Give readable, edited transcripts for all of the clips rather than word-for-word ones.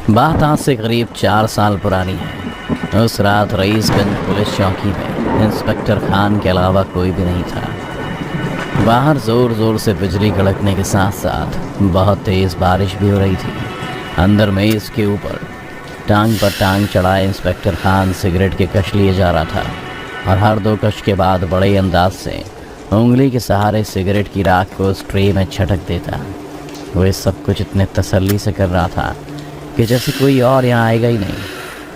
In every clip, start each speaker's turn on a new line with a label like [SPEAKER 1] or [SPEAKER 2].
[SPEAKER 1] बात आज से करीब 4 साल पुरानी है। उस रात रईसगंज पुलिस चौकी में इंस्पेक्टर खान के अलावा कोई भी नहीं था। बाहर ज़ोर ज़ोर से बिजली कड़कने के साथ साथ बहुत तेज़ बारिश भी हो रही थी। अंदर मेज़ के ऊपर टांग पर टांग चढ़ाए इंस्पेक्टर खान सिगरेट के कश लिए जा रहा था और हर 2 कश के बाद बड़े अंदाज से उंगली के सहारे सिगरेट की राख को उस ट्रे में छटक देता। वह सब कुछ इतने तसल्ली से कर रहा था कि जैसे कोई और यहाँ आएगा ही नहीं।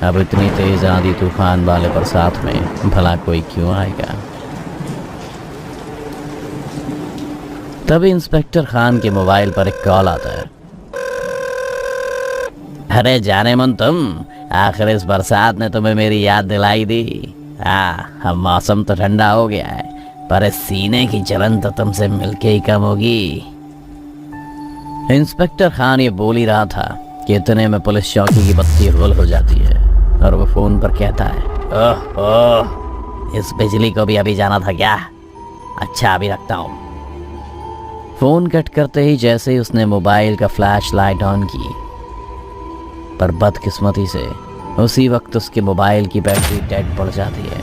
[SPEAKER 1] अब इतनी तेज़ आंधी तूफान वाले बरसात में भला कोई क्यों आएगा। तभी इंस्पेक्टर खान के मोबाइल पर एक कॉल आता है। अरे जाने मन तुम, आखिर इस बरसात ने तुम्हें मेरी याद दिलाई दी। हाँ, अब मौसम तो ठंडा हो गया है, पर इस सीने की जलन तो तुमसे मिलके ही कम होगी। इंस्पेक्टर खान ये बोल ही रहा था कि इतने में पुलिस चौकी की बत्ती गुल हो जाती है और वो फोन पर कहता है, ओह, इस बिजली को भी अभी जाना था क्या? अच्छा, अभी रखता हूँ। फोन कट करते ही जैसे ही उसने मोबाइल का फ्लैश लाइट ऑन की, पर बदकिस्मती से उसी वक्त उसके मोबाइल की बैटरी डेड पड़ जाती है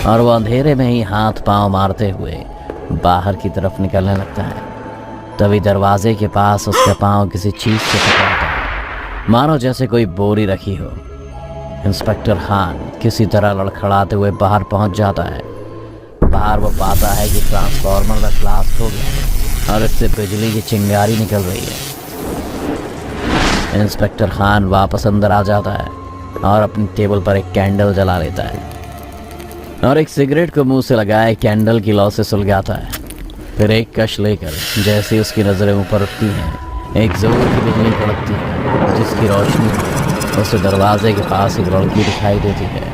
[SPEAKER 1] और वो अंधेरे में ही हाथ पांव मारते हुए बाहर की तरफ निकलने लगता है। तभी दरवाजे के पास उसका पांव किसी चीज़ से टकराता है, मानो जैसे कोई बोरी रखी हो। इंस्पेक्टर खान किसी तरह लड़खड़ाते हुए बाहर पहुंच जाता है। बाहर वो पाता है कि ट्रांसफार्मर का ब्लास्ट हो गया और इससे बिजली की चिंगारी निकल रही है। इंस्पेक्टर खान वापस अंदर आ जाता है और अपनी टेबल पर एक कैंडल जला लेता है और एक सिगरेट को मुंह से लगाए कैंडल की लौ से सुलगाता है। फिर एक कश लेकर जैसे उसकी नज़रें ऊपर उठती हैं, एक जोर की बिजली कड़कती है जिसकी रोशनी में उसे दरवाजे के पास एक लड़की दिखाई देती है।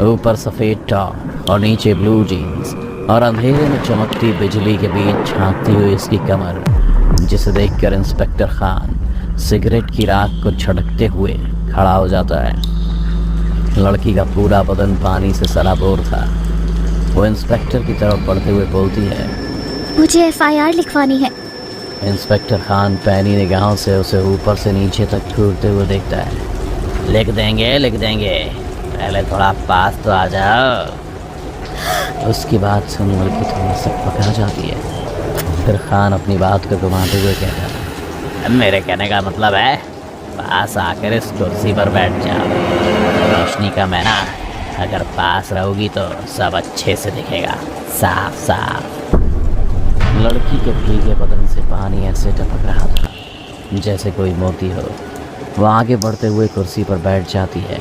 [SPEAKER 1] ऊपर सफ़ेद टॉप और नीचे ब्लू जीन्स और अंधेरे में चमकती बिजली के बीच झांकती हुई इसकी कमर, जिसे देखकर इंस्पेक्टर खान सिगरेट की राख को छटकते हुए खड़ा हो जाता है। लड़की का पूरा बदन पानी से सराबोर था। वो इंस्पेक्टर की तरफ बढ़ते हुए बोलती है,
[SPEAKER 2] मुझे एफआईआर लिखवानी है।
[SPEAKER 1] इंस्पेक्टर खान पैनी निगाहों से उसे ऊपर से नीचे तक घूरते हुए देखता है। लिख देंगे, पहले थोड़ा पास तो आ जाओ। उसकी बात सुन लड़की थोड़ा सकपका जाती है। फिर खान अपनी बात को घुमाते हुए कहता है, मेरे कहने का मतलब है पास आकर इस कुर्सी पर बैठ जाओ। रोशनी का मैना, अगर पास रहोगी तो सब अच्छे से दिखेगा, साफ साफ। लड़की के भीगे बदन से पानी ऐसे टपक रहा था जैसे कोई मोती हो। वो आगे बढ़ते हुए कुर्सी पर बैठ जाती है।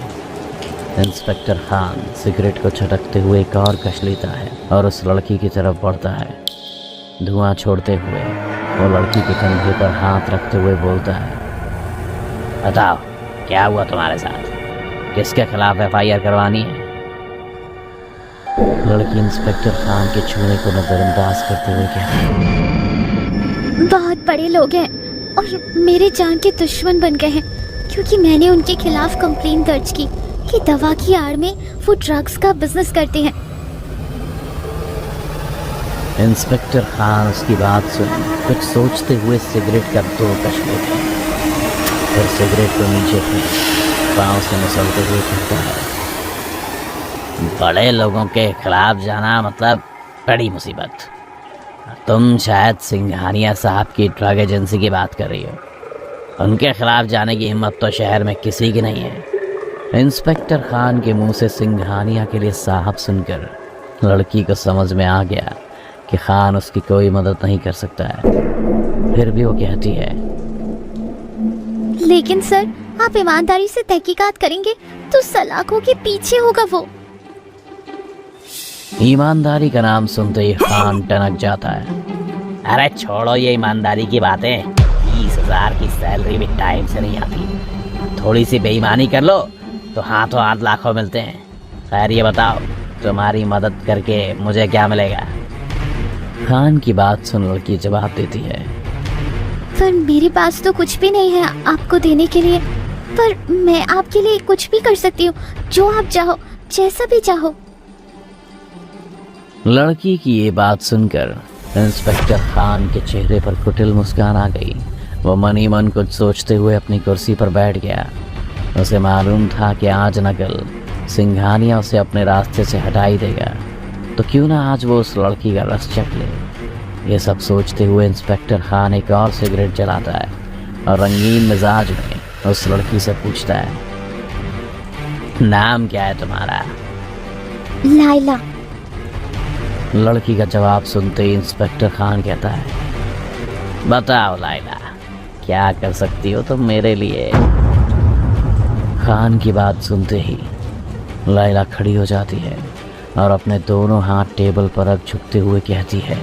[SPEAKER 1] इंस्पेक्टर खान सिगरेट को छटकते हुए एक और कश लेता है और उस लड़की की तरफ बढ़ता है। धुआं छोड़ते हुए वो लड़की के कंधे पर हाथ रखते हुए बोलता है, बताओ क्या हुआ तुम्हारे साथ? किसके खिलाफ एफआईआर करवानी है? लड़की इंस्पेक्टर खान के छूने को नजरअंदाज करते हुए कहती है,
[SPEAKER 2] बहुत बड़े लोग हैं और मेरे जान के दुश्मन बन गए हैं, क्योंकि मैंने उनके खिलाफ कंप्लेन दर्ज की कि दवा की आड़ में वो ड्रग्स का बिजनेस करते हैं।
[SPEAKER 1] इंस्पेक्टर खान उसकी बात सुन कुछ सोचते हुए सिगरेट का 2 कश लेते हैं। फिर सिगरेट को नीचे फेंक पाँव से मसलते हुए कहता है, बड़े लोगों के खिलाफ जाना मतलब बड़ी मुसीबत। तुम शायद सिंघानिया साहब की ड्रग एजेंसी की बात कर रही हो। उनके खिलाफ जाने की हिम्मत तो शहर में किसी की नहीं है। इंस्पेक्टर खान के मुंह से सिंघानिया के लिए साहब सुनकर लड़की को समझ में आ गया कि खान उसकी कोई मदद नहीं कर सकता है। फिर भी वो कहती है,
[SPEAKER 2] लेकिन सर, आप ईमानदारी से तहकीकात करेंगे तो सलाखों के पीछे होगा वो।
[SPEAKER 1] ईमानदारी का नाम सुनते ही खान टनक जाता है। अरे छोड़ो ये ईमानदारी की बातें, 20,000 की सैलरी भी टाइम से नहीं आती। थोड़ी सी बेईमानी कर लो तो हाथों हाथ लाखों मिलते हैं। खैर ये बताओ, तुम्हारी मदद करके मुझे क्या मिलेगा? खान की बात सुन लड़की जवाब देती है,
[SPEAKER 2] पर मेरे पास तो कुछ भी नहीं है आपको देने के लिए, पर मैं आपके लिए कुछ भी कर सकती हूँ, जो आप चाहो, जैसा भी चाहो।
[SPEAKER 1] लड़की की ये बात सुनकर इंस्पेक्टर खान के चेहरे पर कुटिल मुस्कान आ गई। वो मन ही मन कुछ सोचते हुए अपनी कुर्सी पर बैठ गया उसे मालूम था कि आज न कल सिंघानिया उसे अपने रास्ते से हटा ही देगा, तो क्यों ना आज वो उस लड़की का रस चख ले। ये सब सोचते हुए इंस्पेक्टर खान एक और सिगरेट जलाता है और रंगीन मिजाज में उस लड़की से पूछता है, नाम क्या है तुम्हारा?
[SPEAKER 2] लाइला।
[SPEAKER 1] लड़की का जवाब सुनते ही इंस्पेक्टर खान कहता है, बताओ लाइला, क्या कर सकती हो तुम मेरे लिए? खान की बात सुनते ही लाइला खड़ी हो जाती है और अपने दोनों हाथ टेबल पर रख झुकते हुए कहती है,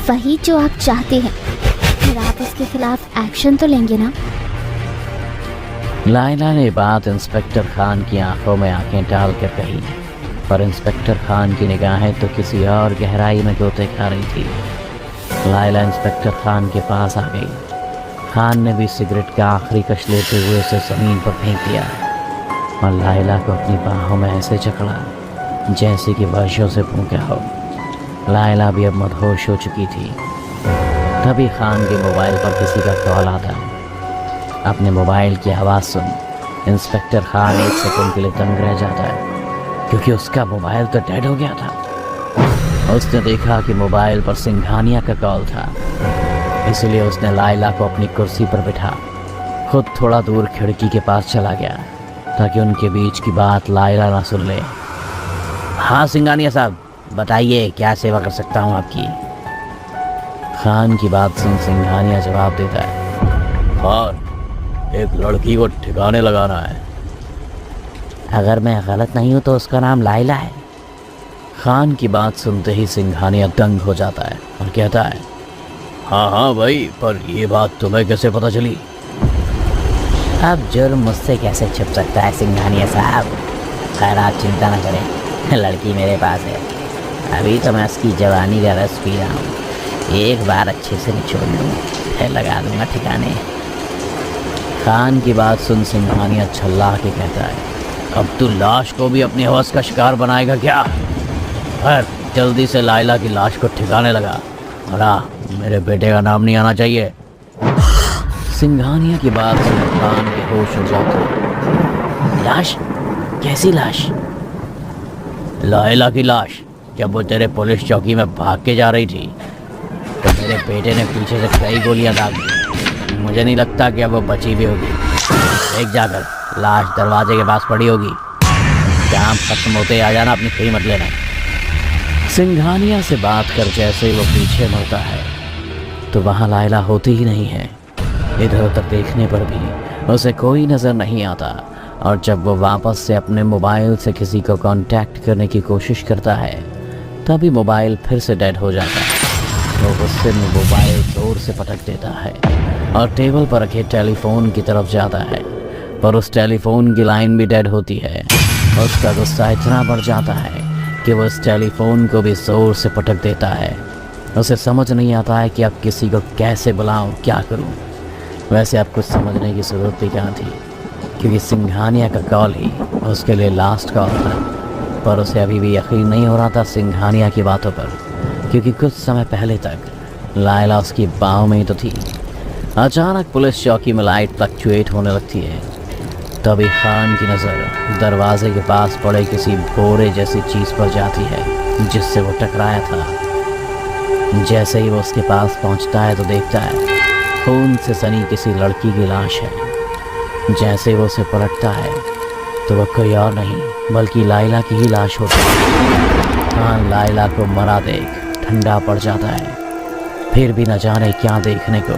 [SPEAKER 2] वही जो आप चाहते हैं, फिर आप उसके खिलाफ एक्शन तो लेंगे ना?
[SPEAKER 1] लाइला ने बात इंस्पेक्टर खान की आंखों में आंखें डालकर कही, पर इंस्पेक्टर खान की निगाहें तो किसी और गहराई में गोते खा रही थी। लाइला इंस्पेक्टर खान के पास आ गई। खान ने भी सिगरेट का आखिरी कश लेते हुए उसे ज़मीन पर फेंक दिया और लाइला को अपनी बाहों में ऐसे जकड़ा जैसे कि वर्षों से भूखा हो। लाइला भी अब मदहोश हो चुकी थी। तभी खान के मोबाइल पर किसी का कॉल आता है। अपने मोबाइल की आवाज़ सुन इंस्पेक्टर खान एक सेकंड के लिए दंग रह जाता है, क्योंकि उसका मोबाइल तो डेड हो गया था। उसने देखा कि मोबाइल पर सिंघानिया का कॉल था, इसलिए उसने लाइला को अपनी कुर्सी पर बिठा खुद थोड़ा दूर खिड़की के पास चला गया ताकि उनके बीच की बात लाइला ना सुन ले। हाँ सिंघानिया साहब, बताइए क्या सेवा कर सकता हूँ आपकी? खान की बात सुन सिंघानिया जवाब देता है, और एक लड़की को ठिकाने लगाना है। अगर मैं गलत नहीं हूँ तो उसका नाम लाइला है। खान की बात सुनते ही सिंघानिया दंग हो जाता है और कहता है, हाँ हाँ भाई, पर ये बात तुम्हें कैसे पता चली? अब जुर्म मुझसे कैसे छिप सकता है सिंघानिया साहब? खैर आप चिंता न करें, लड़की मेरे पास है। अभी तो मैं उसकी जवानी का रस पी रहा हूँ। एक बार अच्छे से निचोड़ लूँगा, फिर लगा दूँगा ठिकाने। खान की बात सुन सिंघानिया छल्ला के कहता है, अब तू लाश को भी अपनी हवस का शिकार बनाएगा क्या? खैर जल्दी से लाइला की लाश को ठिकाने लगा, और मेरे बेटे का नाम नहीं आना चाहिए। सिंघानिया की बात सुन खान के होश हो जाते हैं। लाश? कैसी लाश? लाइला की लाश। जब वो तेरे पुलिस चौकी में भाग के जा रही थी तो मेरे बेटे ने पीछे से कई गोलियां दाग दी। मुझे नहीं लगता कि अब वो बची भी होगी। देख जाकर, लाश दरवाजे के पास पड़ी होगी। काम खत्म होते आ जाना, अपनी खरी मत लेना। सिंघानिया से बात कर जैसे ही वो पीछे मुड़ता है तो वहाँ लाइला होती ही नहीं है। इधर उधर देखने पर भी उसे कोई नज़र नहीं आता, और जब वो वापस से अपने मोबाइल से किसी को कांटेक्ट करने की कोशिश करता है तभी मोबाइल फिर से डेड हो जाता है। वो गुस्से में मोबाइल जोर से पटक देता है और टेबल पर रखे टेलीफोन की तरफ जाता है, पर उस टेलीफोन की लाइन भी डेड होती है। उसका गुस्सा इतना बढ़ जाता है कि वो उस टेलीफोन को भी जोर से पटक देता है। उसे समझ नहीं आता है कि अब किसी को कैसे बुलाऊं, क्या करूं। वैसे अब कुछ समझने की ज़रूरत भी कहाँ थी, क्योंकि सिंघानिया का कॉल ही उसके लिए लास्ट कॉल था। पर उसे अभी भी यकीन नहीं हो रहा था सिंघानिया की बातों पर, क्योंकि कुछ समय पहले तक लाइला उसकी बाहों में ही तो थी। अचानक पुलिस चौकी में लाइट फ्लक्चुएट होने लगती है। तभी खान की नज़र दरवाजे के पास पड़े किसी बोरे जैसी चीज़ पर जाती है जिससे वो टकराया था। जैसे ही वो उसके पास पहुंचता है तो देखता है खून से सनी किसी लड़की की लाश है। जैसे वो उसे पलटता है तो वह कोई और नहीं बल्कि लाइला की ही लाश होती है। खान लाइला को मरा देख ठंडा पड़ जाता है, फिर भी न जाने क्या देखने को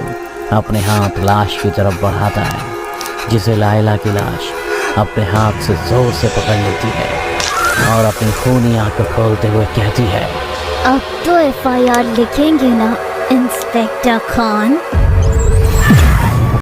[SPEAKER 1] अपने हाथ लाश की तरफ बढ़ाता है, जिसे लाइला की लाश अपने हाथ से जोर से पकड़ लेती है और अपनी खूनी आंखें खोलते हुए कहती है,
[SPEAKER 2] अब तो FIR लिखेंगे ना इंस्पेक्टर खान?